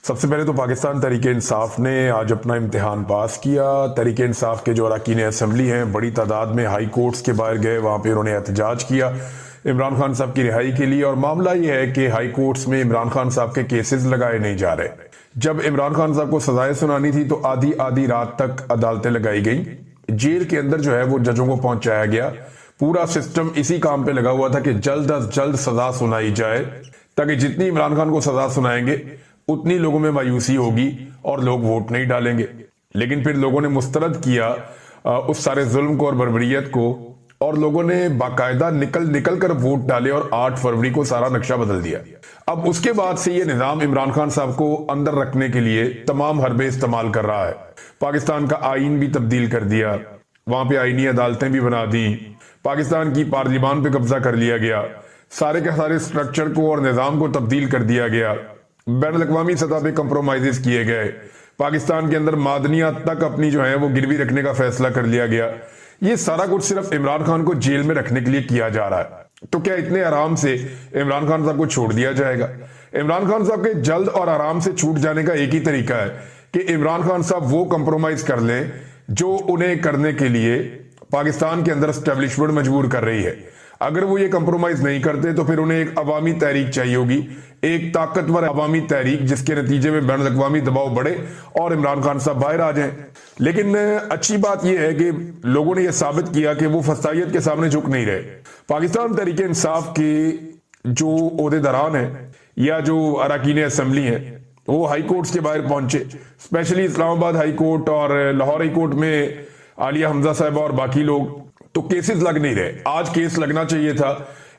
سب سے پہلے تو پاکستان تحریک انصاف نے آج اپنا امتحان پاس کیا۔ تحریک انصاف کے جو اراکین اسمبلی ہیں بڑی تعداد میں ہائی کورٹس کے باہر گئے، وہاں پہ انہوں نے احتجاج کیا عمران خان صاحب کی رہائی کے لیے۔ اور معاملہ یہ ہے کہ ہائی کورٹس میں عمران خان صاحب کے کیسز لگائے نہیں جا رہے۔ جب عمران خان صاحب کو سزائیں سنانی تھی تو آدھی رات تک عدالتیں لگائی گئیں، جیل کے اندر جو ہے وہ ججوں کو پہنچایا گیا۔ پورا سسٹم اسی کام پہ لگا ہوا تھا کہ جلد از جلد سزا سنائی جائے، تاکہ جتنی عمران خان کو سزا سنائیں گے اتنی لوگوں میں مایوسی ہوگی اور لوگ ووٹ نہیں ڈالیں گے۔ لیکن پھر لوگوں نے مسترد کیا اس سارے ظلم کو اور بربریت کو، اور لوگوں نے باقاعدہ نکل کر ووٹ ڈالے اور 8 فروری کو سارا نقشہ بدل دیا۔ اب اس کے بعد سے یہ نظام عمران خان صاحب کو اندر رکھنے کے لیے تمام حربے استعمال کر رہا ہے۔ پاکستان کا آئین بھی تبدیل کر دیا، وہاں پہ آئینی عدالتیں بھی بنا دی، پاکستان کی پارلیمان پہ قبضہ کر لیا گیا، سارے کے سارے سٹرکچر کو اور نظام کو تبدیل کر دیا گیا، بین الاقوامی سطح پہ کمپرومائزز کیے گئے، پاکستان کے اندر معدنیات تک اپنی جو ہے وہ گروی رکھنے کا فیصلہ کر لیا گیا۔ یہ سارا کچھ صرف عمران خان کو جیل میں رکھنے کے لیے کیا جا رہا ہے۔ تو کیا اتنے آرام سے عمران خان صاحب کو چھوڑ دیا جائے گا؟ عمران خان صاحب کے جلد اور آرام سے چھوٹ جانے کا ایک ہی طریقہ ہے کہ عمران خان صاحب وہ کمپرومائز کر لیں جو انہیں کرنے کے لیے پاکستان کے اندر اسٹیبلشمنٹ مجبور کر رہی ہے۔ اگر وہ یہ کمپرومائز نہیں کرتے تو پھر انہیں ایک عوامی تحریک چاہیے ہوگی، ایک طاقتور عوامی تحریک جس کے نتیجے میں بین الاقوامی دباؤ بڑھے اور عمران خان صاحب باہر آ جائیں۔ لیکن اچھی بات یہ ہے کہ لوگوں نے یہ ثابت کیا کہ وہ فسطائیت کے سامنے جھک نہیں رہے۔ پاکستان تحریک انصاف کے جو عہدیداران ہیں یا جو اراکین اسمبلی ہیں وہ ہائی کورٹس کے باہر پہنچے، اسپیشلی اسلام آباد ہائی کورٹ اور لاہور ہائی کورٹ میں عالیہ حمزہ صاحبہ اور باقی لوگ، تو کیسز لگ نہیں رہے۔ آج کیس لگنا چاہیے تھا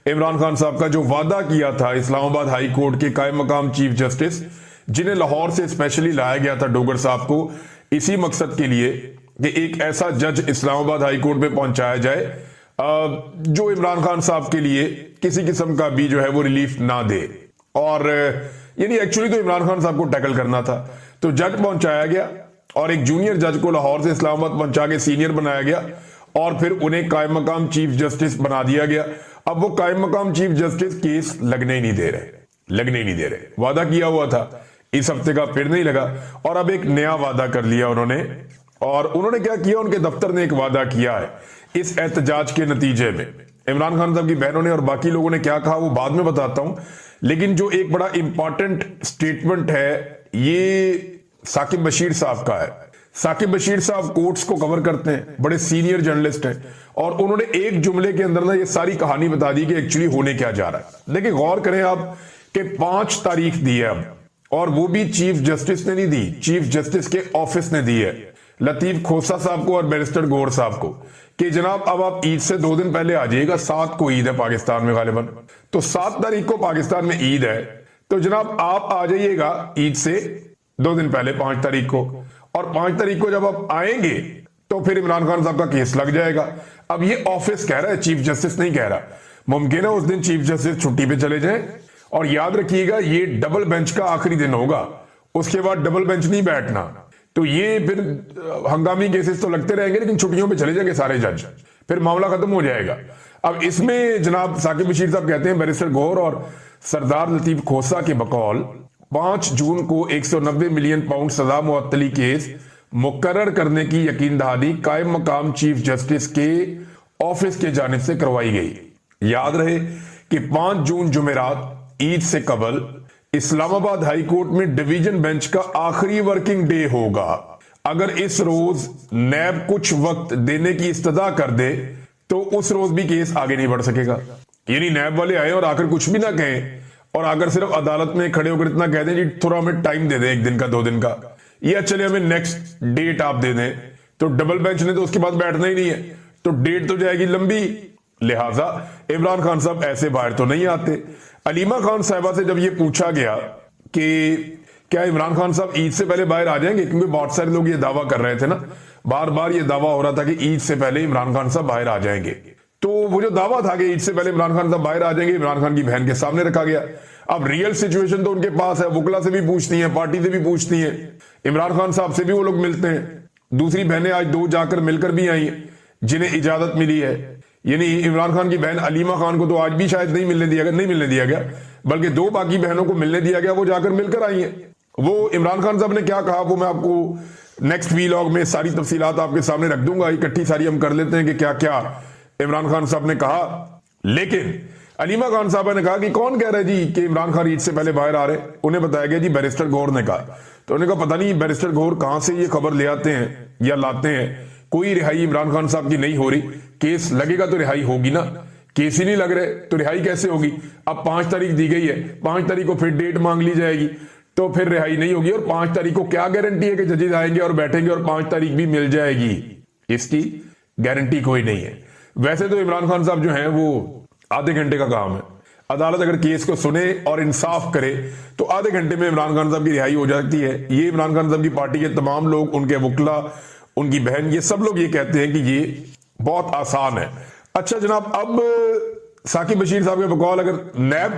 عمران خان صاحب کا جو وعدہ کیا تھا اسلام آباد ہائی کورٹ کے قائم مقام چیف جسٹس، جنہیں لاہور سے اسپیشلی لایا گیا تھا ڈوگر صاحب کو اسی مقصد کے لیے کہ ایک ایسا جج اسلام آباد ہائی کورٹ میں پہنچایا جائے جو عمران خان صاحب کے لیے کسی قسم کا بھی جو ہے وہ ریلیف نہ دے، اور یعنی ایکچولی تو عمران خان صاحب کو ٹیکل کرنا تھا۔ تو جج پہنچایا گیا اور ایک جونیئر جج کو لاہور سے اسلام آباد پہنچا کے سینئر بنایا گیا، اور پھر انہیں قائم مقام چیف جسٹس بنا دیا گیا۔ اب وہ قائم مقام چیف جسٹس کیس لگنے ہی نہیں دے رہے۔ وعدہ کیا ہوا تھا، اس ہفتے کا پھر نہیں لگا، اور اب ایک نیا وعدہ کر لیا انہوں نے۔ اور انہوں نے کیا کیا؟ ان کے دفتر نے ایک وعدہ کیا ہے اس احتجاج کے نتیجے میں۔ عمران خان صاحب کی بہنوں نے اور باقی لوگوں نے کیا کہا وہ بعد میں بتاتا ہوں، لیکن جو ایک بڑا امپورٹنٹ سٹیٹمنٹ ہے یہ ثاقب بشیر صاحب کا ہے۔ ثاقب بشیر صاحب کورٹس کو کور کرتے ہیں، بڑے سینئر جرنلسٹ ہیں، اور انہوں نے ایک جملے کے اندر یہ ساری کہانی بتا دی کہ ایکچولی ہونے کیا جا رہا ہے۔ دیکھیں، غور کریں آپ کہ 5 تاریخ دی ہے اب، اور وہ بھی چیف جسٹس نے نہیں دی، چیف جسٹس کے آفس نے دی ہے لطیف کھوسہ صاحب کو اور بیرسٹر گور صاحب کو، کہ جناب اب آپ عید سے 2 دن پہلے آ جائیے گا۔ 7 کو عید ہے پاکستان میں غالباً، تو 7 تاریخ کو پاکستان میں عید ہے، تو جناب آپ آ جائیے گا عید سے 2 دن پہلے 5 تاریخ کو، اور 5 تاریخ کو جب آپ آئیں گے تو پھر عمران خان صاحب کا کیس لگ جائے گا۔ اب یہ آفس کہہ رہا ہے، چیف جسٹس نہیں کہہ رہا۔ ممکن ہے اس دن چیف جسٹس چھٹی پہ چلے جائیں، اور یاد رکھیے گا یہ ڈبل بینچ کا آخری دن ہوگا، اس کے بعد ڈبل بینچ نہیں بیٹھنا۔ تو یہ پھر ہنگامی کیسز تو لگتے رہیں گے، لیکن چھٹیوں پہ چلے جائیں گے سارے جج، پھر معاملہ ختم ہو جائے گا۔ اب اس میں جناب ثاقب بشیر صاحب کہتے ہیں بیرسٹر گور اور سردار لطیف کھوسہ کے بقول 5 جون کو 190 ملین پاؤنڈ سزا معطلی کیس مقرر کرنے کی یقین دہانی قائم مقام چیف جسٹس کے آفس کے جانب سے کروائی گئی۔ یاد رہے کہ 5 جون جمعرات عید سے قبل اسلام آباد ہائی کورٹ میں ڈویژن بینچ کا آخری ورکنگ ڈے ہوگا۔ اگر اس روز نیب کچھ وقت دینے کی استدعا کر دے تو اس روز بھی کیس آگے نہیں بڑھ سکے گا۔ یعنی نیب والے آئے اور آ کر کچھ بھی نہ کہیں، اور اگر صرف عدالت میں کھڑے ہو کر اتنا کہہ دیں جی تھوڑا ہمیں ٹائم دے دیں، 1 دن کا 2 دن کا، یا چلے ہمیں نیکسٹ ڈیٹ آپ دے دیں، تو ڈبل بینچ نے تو اس کے بعد بیٹھنا ہی نہیں ہے، تو ڈیٹ تو جائے گی لمبی۔ لہٰذا عمران خان صاحب ایسے باہر تو نہیں آتے۔ علیمہ خان صاحبہ سے جب یہ پوچھا گیا کہ کیا عمران خان صاحب عید سے پہلے باہر آ جائیں گے، کیونکہ بہت سارے لوگ یہ دعویٰ کر رہے تھے نا، بار بار یہ دعویٰ ہو رہا تھا کہ عید سے پہلے عمران خان صاحب باہر آ جائیں گے، تو وہ جو دعویٰ تھا کہ عید سے پہلے عمران خان صاحب باہر آ جائیں گے، عمران خان کی بہن کے سامنے رکھا گیا۔ اب ریئل سچویشن تو ان کے پاس ہے، وکلا سے بھی پوچھتی ہیں، پارٹی سے بھی پوچھتی ہیں، عمران خان صاحب سے بھی وہ لوگ ملتے ہیں۔ دوسری بہنیں آج 2 جا کر مل کر بھی آئی ہیں جنہیں اجازت ملی ہے، یعنی عمران خان کی بہن علیمہ خان کو تو آج بھی شاید نہیں ملنے دیا گیا، بلکہ 2 باقی بہنوں کو ملنے دیا گیا، وہ جا کر مل کر آئی ہیں۔ وہ عمران خان صاحب نے کیا کہا وہ میں آپ کو نیکسٹ ویلاگ میں ساری تفصیلات آپ کے سامنے رکھ دوں گا، اکٹھی ساری ہم کر لیتے ہیں کہ کیا کیا عمران خان صاحب نے کہا. لیکن علیمہ خان صاحبہ نے کہا کہ کون کہہ رہا ہے جی کہ عمران خان عید سے پہلے باہر آ رہے؟ انہیں بتایا گیا جی بیرسٹر گور نے کہا. تو انہوں نے کہا پتہ نہیں بیرسٹر گور کہاں سے یہ خبر لے آتے ہیں یا لاتے ہیں، کوئی رہائی عمران خان صاحب کی نہیں ہو رہی. کیس لگے گا تو رہائی ہوگی نا، کیس ہی نہیں لگ رہے تو رہائی کیسے ہوگی؟ اب 5 تاریخ دی گئی ہے، 5 تاریخ کو پھر ڈیٹ مانگ لی جائے گی تو پھر رہائی نہیں ہوگی. اور 5 تاریخ کو کیا گارنٹی ہے کہ ججز آئیں گے اور بیٹھیں گے اور 5 تاریخ بھی مل جائے گی؟ اس کی گارنٹی کوئی نہیں ہے. ویسے تو عمران خان صاحب جو ہیں وہ آدھے گھنٹے کا کام ہے. عدالت اگر کیس کو سنے اور انصاف کرے تو آدھے گھنٹے میں عمران خان صاحب کی رہائی ہو جاتی ہے. یہ عمران خان صاحب کی پارٹی کے تمام لوگ، ان کے وکلا، ان کی بہن، یہ سب لوگ یہ کہتے ہیں کہ یہ بہت آسان ہے. اچھا جناب، اب ثاقب بشیر صاحب کے بقول اگر نیب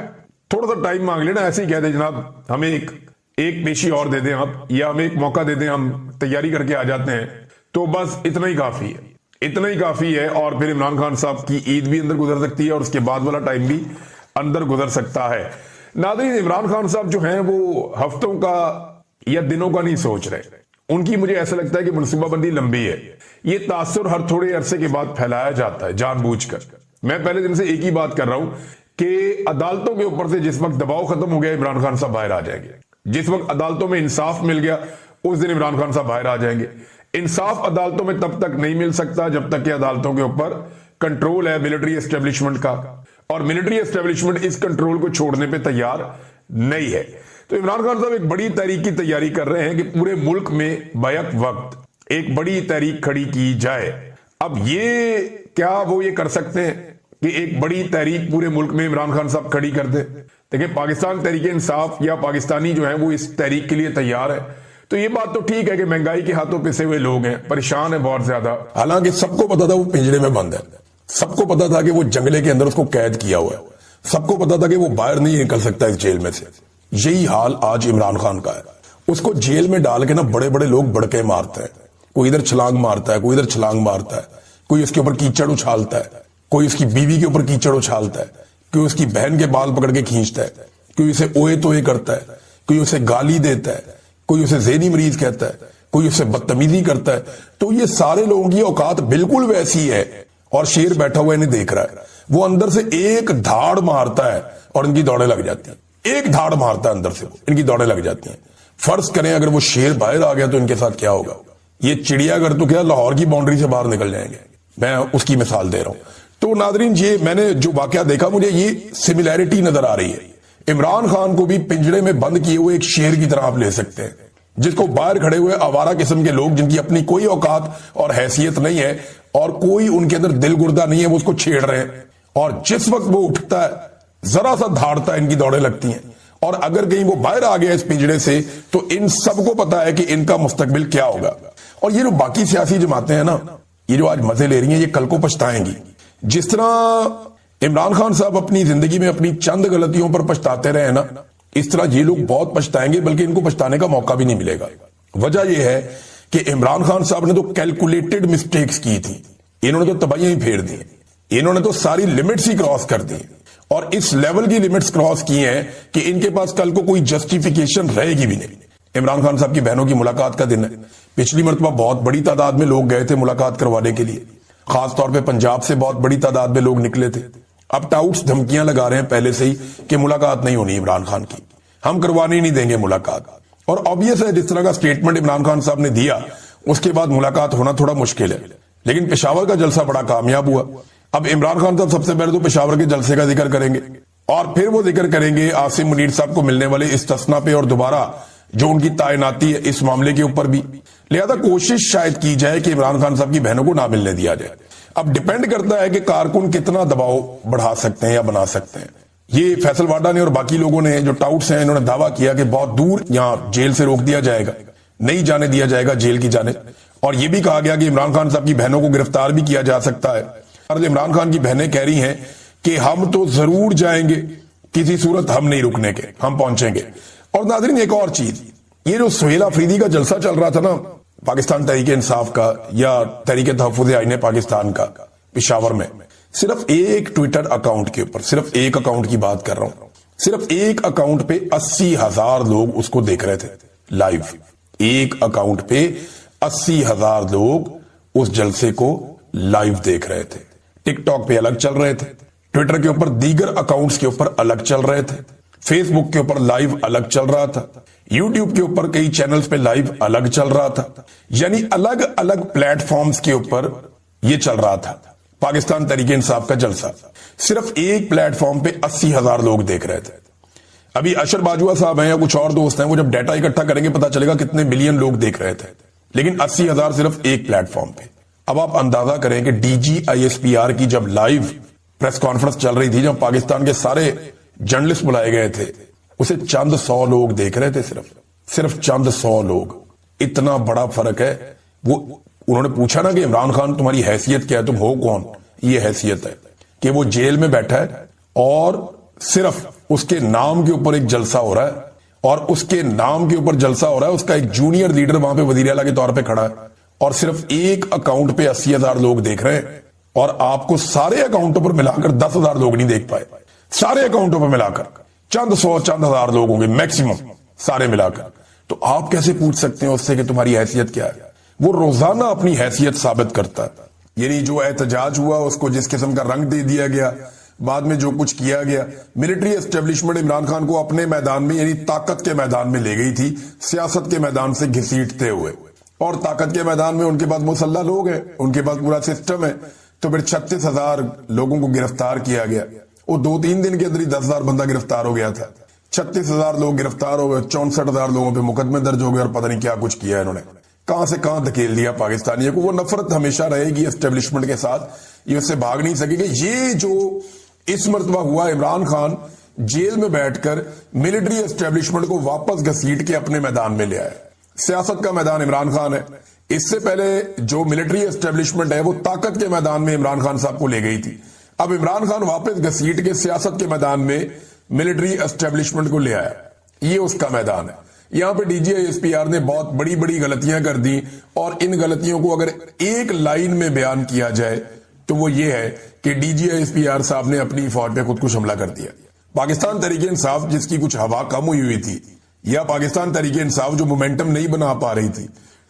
تھوڑا سا ٹائم مانگ لینا، ایسے ہی کہہ دیں جناب ہمیں ایک پیشی اور دے دیں آپ، یا ہمیں ایک موقع دے دیں، ہم تیاری کر کے آ جاتے ہیں، تو بس اتنا ہی کافی ہے، اتنا ہی کافی ہے. اور پھر عمران خان صاحب کی عید بھی اندر گزر سکتی ہے اور اس کے بعد والا ٹائم بھی اندر گزر سکتا ہے. ناظرین، عمران خان صاحب جو ہیں وہ ہفتوں کا یا دنوں کا نہیں سوچ رہے. ان کی مجھے ایسا لگتا ہے کہ منصوبہ بندی لمبی ہے. یہ تاثر ہر تھوڑے عرصے کے بعد پھیلایا جاتا ہے جان بوجھ کر. میں پہلے دن سے ایک ہی بات کر رہا ہوں کہ عدالتوں کے اوپر سے جس وقت دباؤ ختم ہو گیا عمران خان صاحب باہر آ جائیں گے. جس وقت عدالتوں میں انصاف مل گیا اس دن عمران خان صاحب باہر آ جائیں گے. انصاف عدالتوں میں تب تک نہیں مل سکتا جب تک کہ عدالتوں کے اوپر کنٹرول ہے ملٹری اسٹیبلشمنٹ کا، اور ملٹری اسٹیبلشمنٹ اس کنٹرول کو چھوڑنے پہ تیار نہیں ہے. تو عمران خان صاحب ایک بڑی تحریک کی تیاری کر رہے ہیں کہ پورے ملک میں بیک وقت ایک بڑی تحریک کھڑی کی جائے. اب یہ کیا وہ یہ کر سکتے ہیں کہ ایک بڑی تحریک پورے ملک میں عمران خان صاحب کھڑی کر دیں؟ دیکھیں، پاکستان تحریک انصاف یا پاکستانی جو ہیں وہ اس تحریک کے لیے تیار ہے. تو یہ بات تو ٹھیک ہے کہ مہنگائی کے ہاتھوں پسے ہوئے لوگ ہیں، پریشان ہیں بہت زیادہ. حالانکہ سب کو پتا تھا وہ پنجرے میں بند ہے، سب کو پتا تھا کہ وہ جنگلے کے اندر اس کو قید کیا ہوا ہے، سب کو پتا تھا کہ وہ باہر نہیں نکل سکتا اس جیل میں سے. یہی حال آج عمران خان کا ہے. اس کو جیل میں ڈال کے نا بڑے بڑے لوگ بڑکے مارتے ہیں. کوئی ادھر چھلانگ مارتا ہے، کوئی ادھر چھلانگ مارتا ہے، کوئی اس کے اوپر کیچڑ اچھالتا ہے، کوئی اس کی بیوی کے اوپر کیچڑ اچھالتا ہے، کوئی اس کی بہن کے بال پکڑ کے کھینچتا ہے، کوئی اسے اوئے توئے کرتا ہے، کوئی اسے گالی دیتا ہے، کوئی اسے ذہنی مریض کہتا ہے، کوئی اسے بدتمیزی کرتا ہے. تو یہ سارے لوگوں کی اوقات بالکل ویسی ہے. اور شیر بیٹھا ہوا انہیں دیکھ رہا ہے. وہ اندر سے ایک دھاڑ مارتا ہے اور ان کی دوڑیں لگ جاتی ہیں. ایک دھاڑ مارتا ہے اندر سے، ان کی دوڑیں لگ جاتی ہیں. فرض کریں اگر وہ شیر باہر آ گیا تو ان کے ساتھ کیا ہوگا؟ یہ چڑیا گھر تو کیا لاہور کی باؤنڈری سے باہر نکل جائیں گے. میں اس کی مثال دے رہا ہوں. تو ناظرین، یہ میں نے جو واقعہ دیکھا مجھے یہ سملیرٹی نظر آ رہی ہے. عمران خان کو بھی پنجرے میں بند کیے ہوئے ایک شیر کی طرح آپ لے سکتے ہیں، جس کو باہر کھڑے ہوئے آوارہ قسم کے لوگ جن کی اپنی کوئی اوقات اور حیثیت نہیں ہے اور کوئی ان کے اندر دل گردہ نہیں ہے، وہ اس کو چھیڑ رہے ہیں. اور جس وقت وہ اٹھتا ہے ذرا سا دھاڑتا ہے، ان کی دوڑیں لگتی ہیں. اور اگر کہیں وہ باہر آ گیا اس پنجرے سے تو ان سب کو پتا ہے کہ ان کا مستقبل کیا ہوگا. اور یہ جو باقی سیاسی جماعتیں ہیں نا، یہ جو آج مزے لے رہی ہیں، یہ کل کو پچھتائیں گی. جس طرح عمران خان صاحب اپنی زندگی میں اپنی چند غلطیوں پر پچھتاتے رہے نا، اس طرح یہ لوگ بہت پچھتائیں گے، بلکہ ان کو پچھتانے کا موقع بھی نہیں ملے گا. وجہ یہ ہے کہ عمران خان صاحب نے تو کیلکولیٹڈ مسٹیکس کی تھی. انہوں نے تو تباہیاں ہی پھیر دی، انہوں نے تو ساری لمٹس ہی کراس کر دی، اور اس لیول کی لمٹس کراس کی ہیں کہ ان کے پاس کل کو کوئی جسٹیفیکیشن رہے گی بھی نہیں. عمران خان صاحب کی بہنوں کی ملاقات کا دن ہے. پچھلی مرتبہ بہت بڑی تعداد میں لوگ گئے تھے ملاقات کروانے کے لیے، خاص طور پہ پنجاب سے بہت بڑی تعداد میں لوگ نکلے تھے. اب ٹاؤٹس دھمکیاں لگا رہے ہیں پہلے سے ہی کہ ملاقات نہیں ہونی عمران خان کی، ہم کروانے ہی نہیں دیں گے ملاقات. اور آبویس ہے جس طرح کا سٹیٹمنٹ عمران خان صاحب نے دیا اس کے بعد ملاقات ہونا تھوڑا مشکل ہے. لیکن پشاور کا جلسہ بڑا کامیاب ہوا. اب عمران خان صاحب سب سے پہلے تو پشاور کے جلسے کا ذکر کریں گے، اور پھر وہ ذکر کریں گے عاصم منیر صاحب کو ملنے والے استثناء پہ اور دوبارہ جو ان کی تعیناتی ہے اس معاملے کے اوپر بھی. لہذا کوشش شاید کی جائے کہ عمران خان صاحب کی بہنوں کو نہ ملنے دیا جائے. اب ڈیپینڈ کرتا ہے کہ کارکن کتنا دباؤ بڑھا سکتے ہیں یا بنا سکتے ہیں. یہ فیصل واڈا نے اور باقی لوگوں نے جو ٹاؤٹس ہیں انہوں نے دعویٰ کیا کہ بہت دور یہاں جیل سے روک دیا جائے گا، نہیں جانے دیا جائے گا جیل کی جانب. اور یہ بھی کہا گیا کہ عمران خان صاحب کی بہنوں کو گرفتار بھی کیا جا سکتا ہے. اور عمران خان کی بہنیں کہہ رہی ہیں کہ ہم تو ضرور جائیں گے، کسی صورت ہم نہیں رکنے کے، ہم پہنچیں گے. اور ناظرین ایک اور چیز، یہ جو سہیل آفریدی کا جلسہ چل رہا تھا نا پاکستان تحریک انصاف کا یا تحریک تحفظ آئین پاکستان کا پشاور میں، صرف ایک ٹویٹر اکاؤنٹ کے اوپر، صرف ایک اکاؤنٹ کی بات کر رہا ہوں، صرف ایک اکاؤنٹ پہ 80,000 لوگ اس کو دیکھ رہے تھے. لائیو. ایک اکاؤنٹ پہ 80,000 لوگ اس جلسے کو لائیو دیکھ رہے تھے. ٹک ٹاک پہ الگ چل رہے تھے, ٹویٹر کے اوپر دیگر اکاؤنٹس کے اوپر الگ چل رہے تھے, فیس بک کے اوپر لائیو الگ چل رہا تھا, یوٹیوب کے اوپر کئی چینلز پہ لائیو الگ چل رہا تھا. یعنی الگ الگ پلیٹ فارمز کے اوپر یہ چل رہا تھا پاکستان تحریک انصاف کا جلسہ. صرف ایک پلیٹ فارم پہ 80,000 لوگ دیکھ رہے تھے. ابھی اشر باجوہ صاحب ہیں یا کچھ اور دوست ہیں, وہ جب ڈیٹا اکٹھا کریں گے پتا چلے گا کتنے ملین لوگ دیکھ رہے تھے, لیکن 80,000 صرف ایک پلیٹ فارم پہ. اب آپ اندازہ کریں کہ DGISPR کی جب لائیو پریس کانفرنس چل رہی تھی, جب پاکستان کے سارے جرنلسٹ بلائے گئے تھے, اسے چند 100 لوگ دیکھ رہے تھے, صرف چند 100 لوگ. اتنا بڑا فرق ہے. وہ انہوں نے پوچھا نا کہ عمران خان تمہاری حیثیت کیا ہے, تم ہو کون؟ یہ حیثیت ہے کہ وہ جیل میں بیٹھا ہے اور صرف اس کے نام کے اوپر ایک جلسہ ہو رہا ہے, اور اس کے نام کے اوپر جلسہ ہو رہا ہے, اس کا ایک جونیئر لیڈر وہاں پہ وزیر اعلیٰ کے طور پہ کھڑا ہے, اور صرف ایک اکاؤنٹ پہ 80,000 لوگ دیکھ رہے ہیں. اور آپ کو سارے اکاؤنٹوں پر ملا کر 10,000 لوگ نہیں دیکھ پائے. سارے اکاؤنٹوں پر ملا کر چند 100 چند ہزار لوگ ہوں گے میکسیمم, سارے ملا کر. تو آپ کیسے پوچھ سکتے ہیں اس سے کہ تمہاری حیثیت کیا ہے؟ وہ روزانہ اپنی حیثیت ثابت کرتا ہے. یعنی جو احتجاج ہوا اس کو جس قسم کا رنگ دے دیا گیا, بعد میں جو کچھ کیا گیا, ملٹری اسٹیبلشمنٹ عمران خان کو اپنے میدان میں یعنی طاقت کے میدان میں لے گئی تھی, سیاست کے میدان سے گھسیٹتے ہوئے. اور طاقت کے میدان میں ان کے پاس مسلح لوگ ہیں, ان کے پاس پورا سسٹم ہے. تو پھر 36,000 لوگوں کو گرفتار کیا گیا. وہ 2-3 دن کے اندر ہی 10,000 بندہ گرفتار ہو گیا تھا. 36,000 لوگ گرفتار ہو گئے, 64,000 لوگوں پہ مقدمے درج ہو گئے, اور پتہ نہیں کیا کچھ کیا انہوں نے, کہاں سے کہاں دھکیل دیا پاکستانیوں کو. وہ نفرت ہمیشہ رہے گی اسٹیبلشمنٹ کے ساتھ, یہ اس سے بھاگ نہیں سکے گی. یہ جو اس مرتبہ ہوا, عمران خان جیل میں بیٹھ کر ملٹری اسٹیبلشمنٹ کو واپس گھسیٹ کے اپنے میدان میں لے آئے. سیاست کا میدان عمران خان ہے. اس سے پہلے جو ملٹری اسٹیبلشمنٹ ہے وہ طاقت کے میدان میں عمران خان صاحب کو لے گئی تھی. اب عمران خان واپس گھسیٹ کے سیاست کے میدان میں ملٹری اسٹیبلشمنٹ کو لے آیا. یہ اس کا میدان ہے. یہاں پہ DGISPR نے بہت بڑی بڑی غلطیاں کر دی, اور ان غلطیوں کو اگر ایک لائن میں بیان کیا جائے تو وہ یہ ہے کہ DGISPR صاحب نے اپنی فوج پہ خود کش حملہ کر دیا. پاکستان تحریک انصاف جس کی کچھ ہوا کم ہوئی تھی, یا پاکستان تحریک انصاف جو مومنٹم نہیں بنا پا رہی تھی,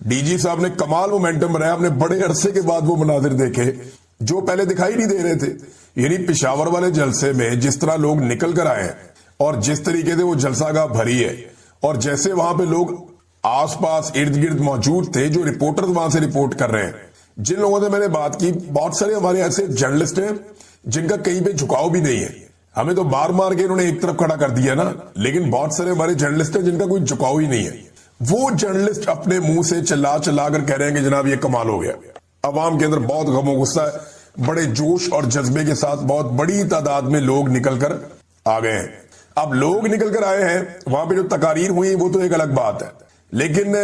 DG صاحب نے کمال مومنٹم بنایا. ہم نے بڑے عرصے کے بعد وہ مناظر دیکھے جو پہلے دکھائی نہیں دے رہے تھے. یعنی پشاور والے جلسے میں جس طرح لوگ نکل کر آئے ہیں, اور جس طریقے سے وہ جلسہ گاہ بھری ہے, اور جیسے وہاں پہ لوگ آس پاس ارد گرد موجود تھے, جو رپورٹر وہاں سے رپورٹ کر رہے ہیں, جن لوگوں سے میں نے بات کی, بہت سارے ہمارے ایسے جرنلسٹ ہیں جن کا کہیں پہ جھکاؤ بھی نہیں ہے. ہمیں تو بار مار کے انہوں نے ایک طرف کھڑا کر دیا نا, لیکن بہت سارے ہمارے جرنلسٹ ہیں جن کا کوئی جھکاؤ ہی نہیں ہے. وہ جرنلسٹ اپنے منہ سے چلا چلا کر کہہ رہے ہیں کہ جناب یہ کمال ہو گیا. عوام کے اندر بہت غم و غصہ ہے, بڑے جوش اور جذبے کے ساتھ بہت بڑی تعداد میں لوگ نکل کر آ گئے ہیں. اب لوگ نکل کر آئے ہیں, وہاں پہ جو تقاریر ہوئی وہ تو ایک الگ بات ہے, لیکن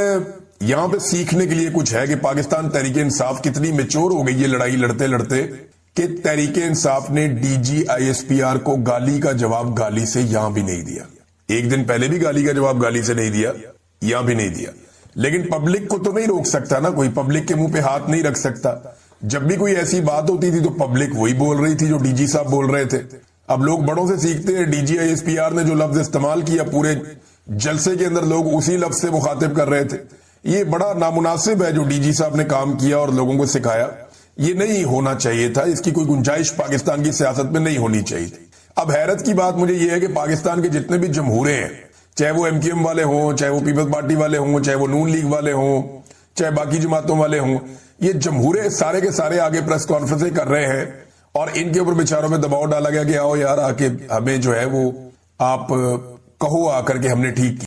یہاں پہ سیکھنے کے لیے کچھ ہے کہ پاکستان تحریک انصاف کتنی میچور ہو گئی ہے لڑائی لڑتے لڑتے, کہ تحریک انصاف نے DGISPR کو گالی کا جواب گالی سے یہاں بھی نہیں دیا. ایک دن پہلے بھی گالی کا جواب گالی سے نہیں دیا, یہاں بھی نہیں دیا. لیکن پبلک کو تو نہیں روک سکتا نا کوئی, پبلک کے منہ پہ ہاتھ نہیں رکھ سکتا. جب بھی کوئی ایسی بات ہوتی تھی تو پبلک وہی بول رہی تھی جو DG صاحب بول رہے تھے. اب لوگ بڑوں سے سیکھتے ہیں. DGISPR نے جو لفظ استعمال کیا پورے جلسے کے اندر لوگ اسی لفظ سے مخاطب کر رہے تھے. یہ بڑا نامناسب ہے جو DG صاحب نے کام کیا اور لوگوں کو سکھایا. یہ نہیں ہونا چاہیے تھا, اس کی کوئی گنجائش پاکستان کی سیاست میں نہیں ہونی چاہیے تھی. اب حیرت کی بات مجھے یہ ہے کہ پاکستان کے جتنے بھی جمہورے ہیں, چاہے وہ MQM والے ہوں, چاہے وہ پیپلز پارٹی والے ہوں, چاہے وہ نون لیگ والے ہوں, چاہے باقی جماعتوں والے ہوں, یہ جمہورے سارے کے سارے آگے پریس کانفرنسیں کر رہے ہیں, اور ان کے اوپر بیچاروں میں دباؤ ڈالا گیا کہ آؤ یار آ کے ہمیں جو ہے وہ آپ کہو آ کر کے ہم نے ٹھیک کیا.